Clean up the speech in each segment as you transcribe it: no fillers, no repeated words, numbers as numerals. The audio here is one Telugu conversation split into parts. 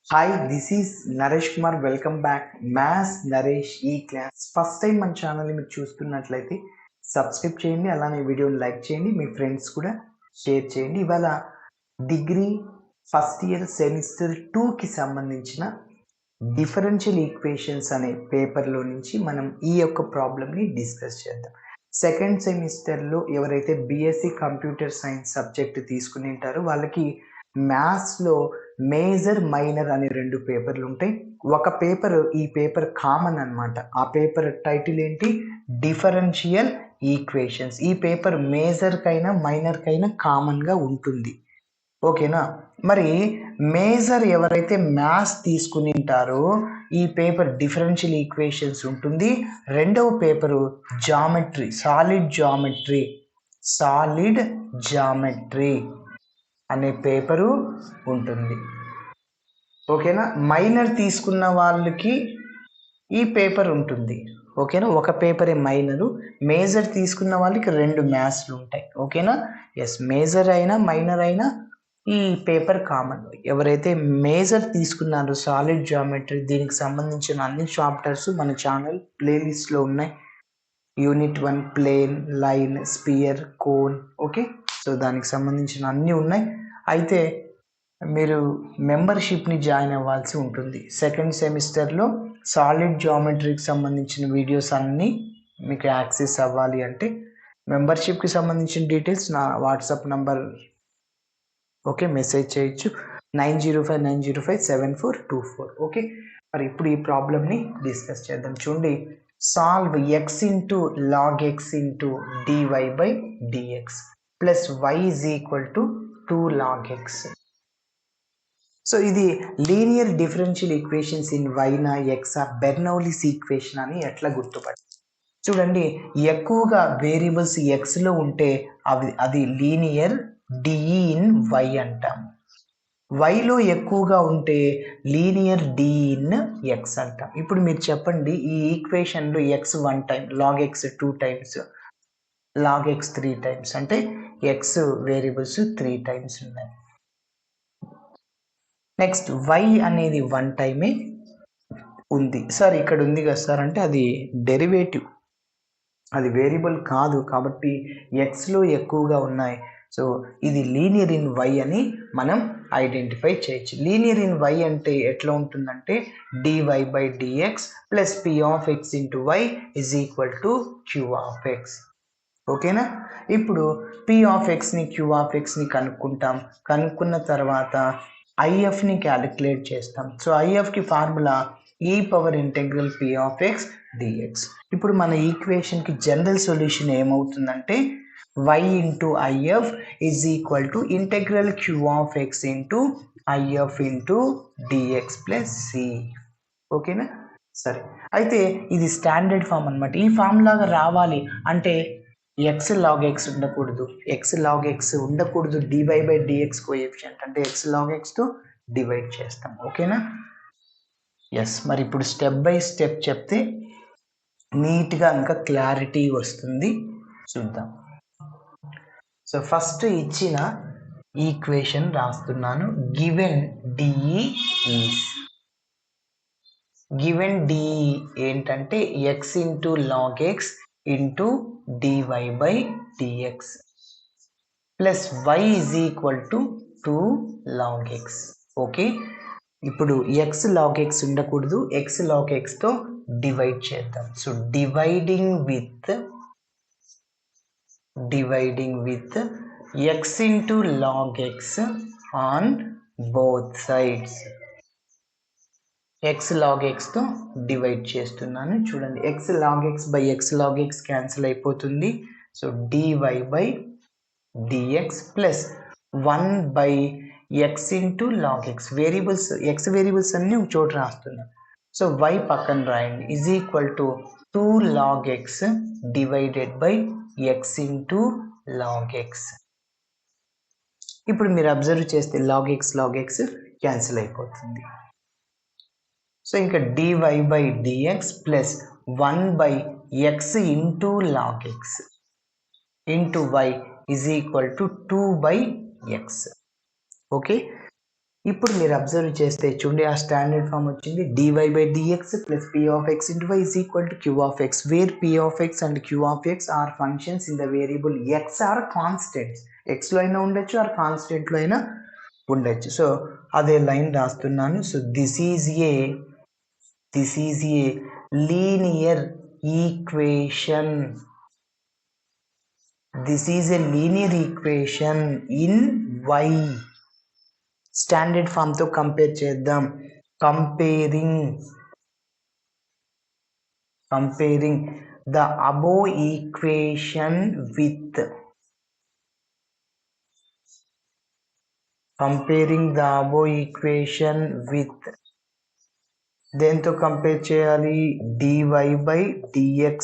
Hi, this is Naresh Kumar. Welcome back. Maths Naresh E-Class. First time మన ఛానల్ని మీరు చూస్తున్నట్లయితే సబ్స్క్రైబ్ చేయండి, అలానే వీడియోని లైక్ చేయండి, మీ ఫ్రెండ్స్ కూడా షేర్ చేయండి. ఇవాళ డిగ్రీ ఫస్ట్ ఇయర్ సెమిస్టర్ 2కి సంబంధించిన డిఫరెన్షియల్ ఈక్వేషన్స్ అనే పేపర్లో నుంచి మనం ఈ యొక్క ప్రాబ్లమ్ని డిస్కస్ చేద్దాం. సెకండ్ సెమిస్టర్లో ఎవరైతే బీఎస్సీ కంప్యూటర్ సైన్స్ సబ్జెక్ట్ తీసుకుని ఉంటారో వాళ్ళకి మ్యాథ్స్లో మేజర్ మైనర్ అనే 2 పేపర్లు ఉంటాయి. ఒక పేపర్ ఈ పేపర్ కామన్ అన్నమాట. ఆ పేపర్ టైటిల్ ఏంటి? Differential equations. ఈ పేపర్ మేజర్కైనా మైనర్కైనా కామన్గా ఉంటుంది. ఓకేనా? మరి మేజర్ ఎవరైతే మ్యాథ్స్ తీసుకుని ఉంటారో ఈ పేపర్ డిఫరెన్షియల్ ఈక్వేషన్స్ ఉంటుంది. రెండవ పేపరు జామెట్రీ, సాలిడ్ జామెట్రీ అనే పేపరు ఉంటుంది. ఓకేనా? మైనర్ తీసుకున్న వాళ్ళకి ఈ పేపర్ ఉంటుంది. ఓకేనా? ఒక పేపరే మైనరు. మేజర్ తీసుకున్న వాళ్ళకి 2 మ్యాథ్స్లు ఉంటాయి. ఓకేనా? ఎస్, మేజర్ అయినా మైనర్ అయినా ఈ పేపర్ కామన్. ఎవరైతే మేజర్ తీసుకున్నారో సాలిడ్ జామెట్రీ, దీనికి సంబంధించిన అన్ని చాప్టర్స్ మన ఛానల్ ప్లేలిస్ట్లో ఉన్నాయి. Unit 1 plane, line, sphere, cone. Okay, so దానికి సంబంధించిన అన్నీ ఉన్నాయి. అయితే మీరు మెంబర్షిప్ని జాయిన్ అవ్వాల్సి ఉంటుంది. సెకండ్ సెమిస్టర్లో సాలిడ్ జామెట్రీకి సంబంధించిన వీడియోస్ అన్నీ మీకు యాక్సెస్ అవ్వాలి అంటే మెంబర్షిప్కి సంబంధించిన డీటెయిల్స్ నా వాట్సాప్ నంబర్ ఓకే మెసేజ్ చేయొచ్చు 9059057424. ఓకే, మరి ఇప్పుడు ఈ ప్రాబ్లమ్ని డిస్కస్ చేద్దాం. చూడండి, solve x into log x into dy by dx plus y is equal to 2 log x. So ఇది లీనియర్ డిఫరెన్షియల్ ఈక్వేషన్స్ ఇన్ వైనా ఎక్సా బెర్నౌలీస్ ఈక్వేషన్ అని ఎట్లా గుర్తుపట్టాలి? చూడండి, ఎక్కువగా వేరియబుల్స్ ఎక్స్లో ఉంటే అది లీనియర్ డిఈ ఇన్ వై అంటాం. వైలో ఎక్కువగా ఉంటే లీనియర్ డి ఇన్ ఎక్స్ అంటాం. ఇప్పుడు మీరు చెప్పండి, ఈ ఈక్వేషన్లో x 1 time, log x 2 times, log x 3 times, అంటే ఎక్స్ వేరియబుల్స్ 3 టైమ్స్ ఉన్నాయి. నెక్స్ట్ వై అనేది 1 టైమే ఉంది. సార్ ఇక్కడ ఉంది కదా సార్ అంటే అది డెరివేటివ్, అది వేరియబుల్ కాదు కాబట్టి ఎక్స్లో ఎక్కువగా ఉన్నాయి. సో ఇది లీనియర్ ఇన్ వై అని మనం ఐడెంటిఫై చేయొచ్చు. లీనియర్ ఇన్ వై అంటే ఎట్లా ఉంటుందంటే dy by dx plus p of x into y is equal to q of x. ఓకేనా? ఇప్పుడు పి ఆఫ్ ఎక్స్ని క్యూ ఆఫ్ ఎక్స్ని కనుక్కుంటాం. కనుక్కున్న తర్వాత ఐఎఫ్ని క్యాలిక్యులేట్ చేస్తాం. సో ఐఎఫ్కి formula e power integral p of x dx. ఇప్పుడు మన ఈక్వేషన్కి జనరల్ సొల్యూషన్ ఏమవుతుందంటే y into IF is equal to integral q of x into IF into dx plus c. ఓకేనా? సరే, అయితే ఇది స్టాండర్డ్ ఫామ్ అనమాట. ఈ ఫామ్ లాగా రావాలి అంటే ఎక్స్ లాగ్ ఎక్స్ ఉండకూడదు, డివై బై డిఎక్స్ కోఎఫిషియంట్ అంటే ఎక్స్ లాగ్ ఎక్స్తో డివైడ్ చేస్తాం. ఓకేనా? ఎస్, మరి ఇప్పుడు స్టెప్ బై స్టెప్ చెప్తే నీట్గా ఇంకా క్లారిటీ వస్తుంది. చూద్దాం. సో ఫస్ట్ ఇచ్చిన ఈక్వేషన్ రాస్తున్నాను. గివెన్ డిఈ ఏంటంటే x into log x into dy by dx plus y is equal to 2 log x. Okay, ఇప్పుడు ఎక్స్ లాగ్ ఎక్స్ ఉండకూడదు, ఎక్స్ లాగ్ ఎక్స్తో డివైడ్ చేద్దాం. So dividing with x into log x on both sides. X log ఎక్స్తో డివైడ్ చేస్తున్నాను. చూడండి, x log x by x log x cancel అయిపోతుంది. So dy by dx plus 1 by x into log x. X variables అన్నీ ఒక చోట రాస్తున్నాం. సో వై పక్కన రాయండి is equal to 2 log x divided by x into log x. ఇప్పుడు మీరు అబ్జర్వ్ చేస్తే లాగ్ ఎక్స్ క్యాన్సిల్ అయిపోతుంది. సో ఇంకా dy by dx plus 1 by x into log x into y is equal to 2 by x. Okay, ఇప్పుడు మీరు అబ్జర్వ్ చేస్తే చూడండి ఆ స్టాండర్డ్ ఫామ్ వచ్చింది dy/dx plus p of x into y is equal to q of x, where p of x and q of x are functions in the variable x are constants. x లో అయినా ఉండొచ్చు ఆర్ కాన్స్టెంట్ లో అయినా ఉండొచ్చు. సో అదే లైన్ రాస్తున్నాను. So this is a linear equation. This is a linear equation in y. Standard form తో కంపేర్ చేద్దాం. Comparing the above equation with దేంతో కంపేర్ చేయాలి? dy/dx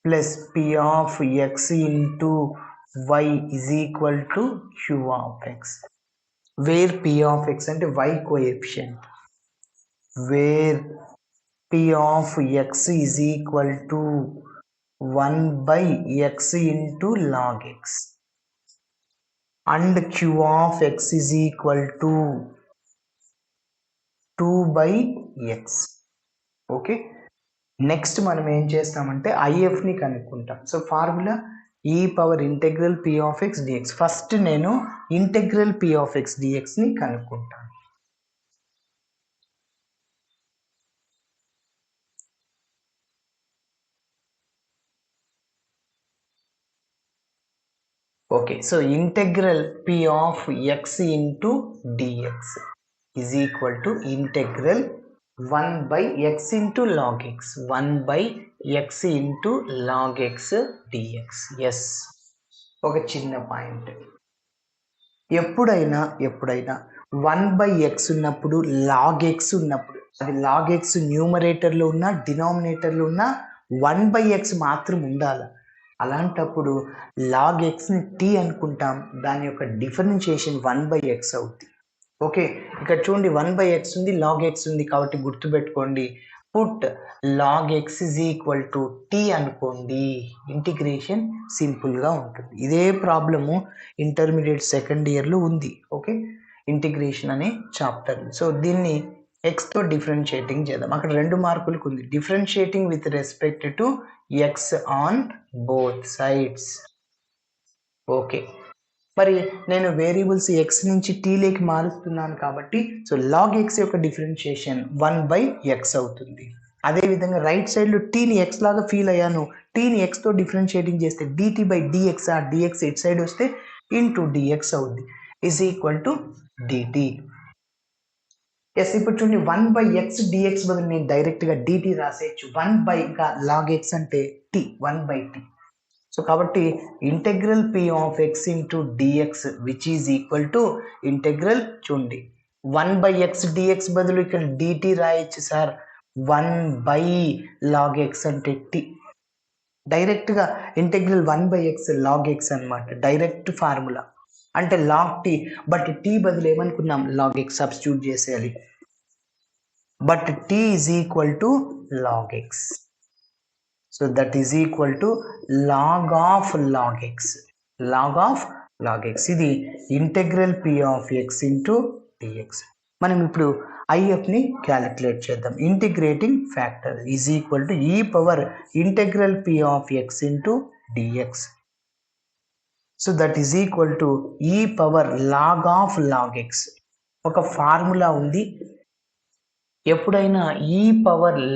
plus p of x into y is equal to q of x, where p of x అంటే y coefficient, where p of x is equal to 1/x into log x and q of x is equal to 2/x. Okay, next మనం ఏం చేస్తామంటే ఐఎఫ్ని కనుక్కుంటాం. So formula e∫p of x dx. First నేను ఇంటెగ్రల్ p of x dxని కనుక్కుంటాను. Okay, so integral p of x into dx is equal to integral 1/x into log x, 1/x into log x dx. Yes, ఒక చిన్న పాయింట్, ఎప్పుడైనా 1/x ఉన్నప్పుడు log x ఉన్నప్పుడు, అది log x న్యూమరేటర్లో ఉన్నా డినామినేటర్లో ఉన్నా 1/x మాత్రం ఉండాలి. అలాంటప్పుడు log xని t అనుకుంటాం, దాని యొక్క డిఫరెన్షియేషన్ 1/x అవుతుంది. ఓకే, ఇక్కడ చూడండి 1/x ఉంది, log x ఉంది, కాబట్టి గుర్తుపెట్టుకోండి put log x is equal to t అనుకోండి, ఇంటిగ్రేషన్ సింపుల్గా ఉంటుంది. ఇదే ప్రాబ్లము ఇంటర్మీడియట్ సెకండ్ ఇయర్లో ఉంది. ఓకే, ఇంటిగ్రేషన్ అనే చాప్టర్. సో దీన్ని ఎక్స్తో డిఫరెన్షియేటింగ్ చేద్దాం. అక్కడ 2 మార్కులకు ఉంది, differentiating with respect to X on both sides. Okay, మరి నేను వేరియబుల్స్ ఎక్స్ నుంచి టీలోకి మారుస్తున్నాను కాబట్టి సో లాగ్ ఎక్స్ యొక్క డిఫరెన్షియేషన్ 1/x అవుతుంది. అదేవిధంగా రైట్ సైడ్లో టీని ఎక్స్ లాగా ఫీల్ అయ్యాను, టీని ఎక్స్తో డిఫరెన్షియేటింగ్ చేస్తే dt/dx, ఆ dx ఇట్ సైడ్ వస్తే ఇంటూ dx అవుద్ది, is equal to dt. Yes, ఇప్పుడు చూడండి 1/x dx బదులు నేను డైరెక్ట్గా dt రాసేయచ్చు. 1/, ఇంకా లాగ్ ఎక్స్ అంటే t, 1/t. సో కాబట్టి integral p of x into dx which is equal to integral, చూడండి 1/x dx బదులు ఇక్కడ dt రాయొచ్చు సార్, 1/log x అంటే t. డైరెక్ట్గా ఇంటెగ్రల్ 1/x log x అనమాట, డైరెక్ట్ ఫార్ములా అంటే log t, బట్ t బదులు ఏమనుకున్నాం log x సబ్స్టిట్యూట్ చేసేయాలి, but t is equal to log x. So that is equal to log of log x, ఇది integral p of x into dx. మనం ఇప్పుడు ఐఎఫ్ని క్యాలిక్యులేట్ చేద్దాం. Integrating factor is equal to integral p of x into dx. So that is equal to log of log x. ఒక ఫార్ములా ఉంది, ఎప్పుడైనా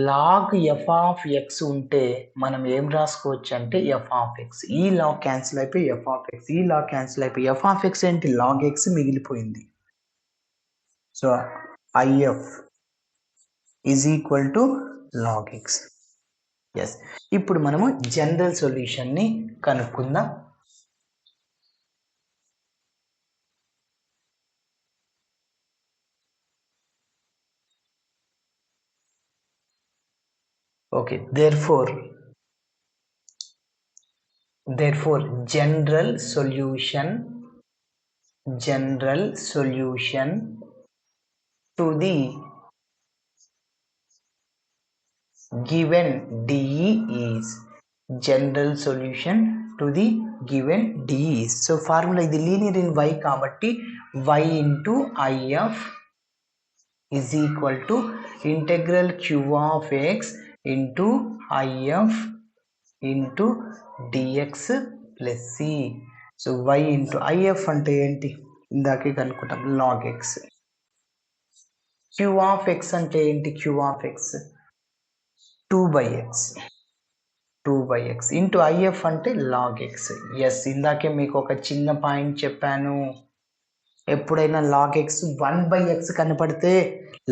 log f of x ఉంటే మనం ఏం రాసుకోవచ్చు అంటే f of x, ఈ లాగ్ క్యాన్సిల్ అయిపోయి f of x, ఈ లాగ్ క్యాన్సిల్ అయిపోయి f of x ఏంటి log x మిగిలిపోయింది. So if is equal to log x. Yes, ఇప్పుడు మనము జనరల్ సొల్యూషన్ని కనుక్కుందాం. Okay, therefore general solution to the given DE is general solution to the given D. So formula ఇది లీనియర్ ఇన్ y కాబట్టి y into IF is equal to integral q of x into IF into dx plus c. So y into IF అంటే ఏంటి, ఇందాకే కనుక్కుంటాం log x. q of x అంటే ఏంటి, q of x 2/x 2/x into IF అంటే log x. ఎస్, ఇందాకే మీకు ఒక చిన్న పాయింట్ చెప్పాను, ఎప్పుడైనా log x 1/x కనపడితే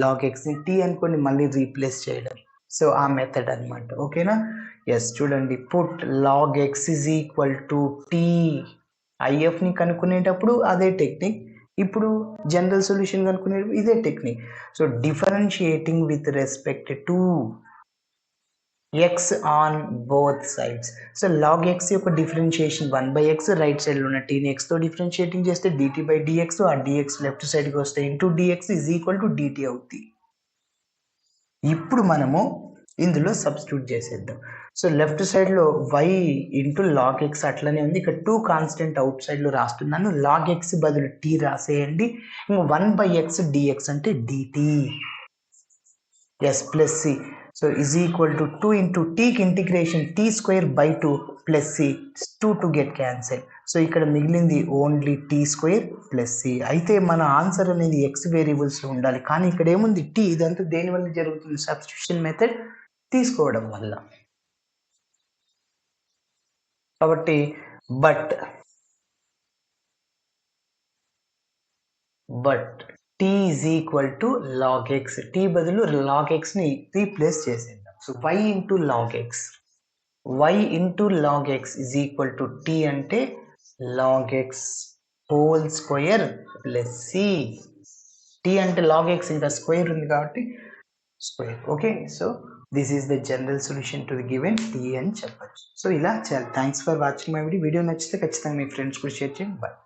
log x ని t అనుకోండి, మళ్ళీ రీప్లేస్ చేయడం. సో ఆ మెథడ్ అనమాట, ఓకేనా. ఎస్, చూడండి, put log x is equal to t. IFని కనుక్కునేటప్పుడు అదే టెక్నిక్, ఇప్పుడు జనరల్ సొల్యూషన్ కనుక్కునేటప్పుడు ఇదే technique. So differentiating with respect to x on both sides. So log x యొక్క డిఫరెన్షియేషన్ 1/x, రైట్ సైడ్లో ఉన్న టీని x తో డిఫరెన్షియేటింగ్ చేస్తే dt/dx, ఆ dx లెఫ్ట్ సైడ్కి వస్తే into dx is equal to dt అవుతుంది. ఇప్పుడు మనము ఇందులో సబ్స్టిట్యూట్ చేసేద్దాం. సో లెఫ్ట్ సైడ్లో y ఇంటూ log x అట్లనే ఉంది, ఇక్కడ 2 కాన్స్టెంట్ అవుట్ సైడ్లో రాస్తున్నాను, log x బదులు t రాసేయండి, ఇంకా 1/x dx అంటే dt. Yes plus C. So is equal to 2 ఇంటూ టీకి integration t²/2 plus C, 2 get cancel. So ఇక్కడ మిగిలింది ఓన్లీ t² ప్లస్ సి. అయితే మన ఆన్సర్ అనేది ఎక్స్ వేరియబుల్స్లో ఉండాలి, కానీ ఇక్కడ ఏముంది టీ. ఇదంతా దేనివల్ల జరుగుతుంది, సబ్స్టిట్యూషన్ మెథడ్ తీసుకోవడం వల్ల. కాబట్టి but t is equal to log x. t బదులు log xని రీప్లేస్ చేసేద్దాం. So y into log x, y into log x is equal to t అంటే log x whole square plus c. t అంటే log x ఇంకా స్క్వేర్ ఉంది కాబట్టి square, okay. So this is the general solution to the given t అని చెప్పచ్చు. సో ఇలా చేయాలి. Thanks for watching my video. Video నచ్చితే ఖచ్చితంగా మీ ఫ్రెండ్స్ కూడా షేర్ చేయండి. బాయ్.